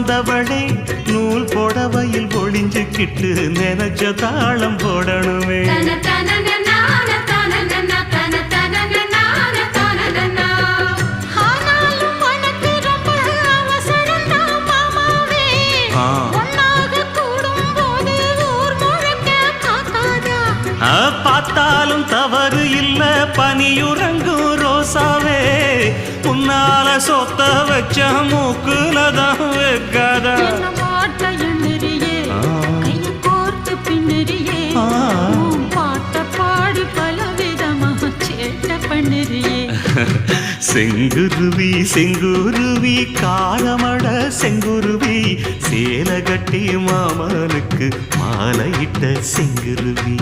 வந்தவளே நூல் புடவையில் ஒளிஞ்சுக்கிட்டு நினைச்ச தாளம் போடணுமே. பார்த்தாலும் தவறு இல்ல பனியுறங்கும் ரோசாவே, உன்னால சொத்த வச்ச மூக்குலதான் வைக்காதா. செங்குருவி செங்குருவி காலமட செங்குருவி, சேல கட்டி மாமனுக்கு மாலையிட்ட செங்குருவி.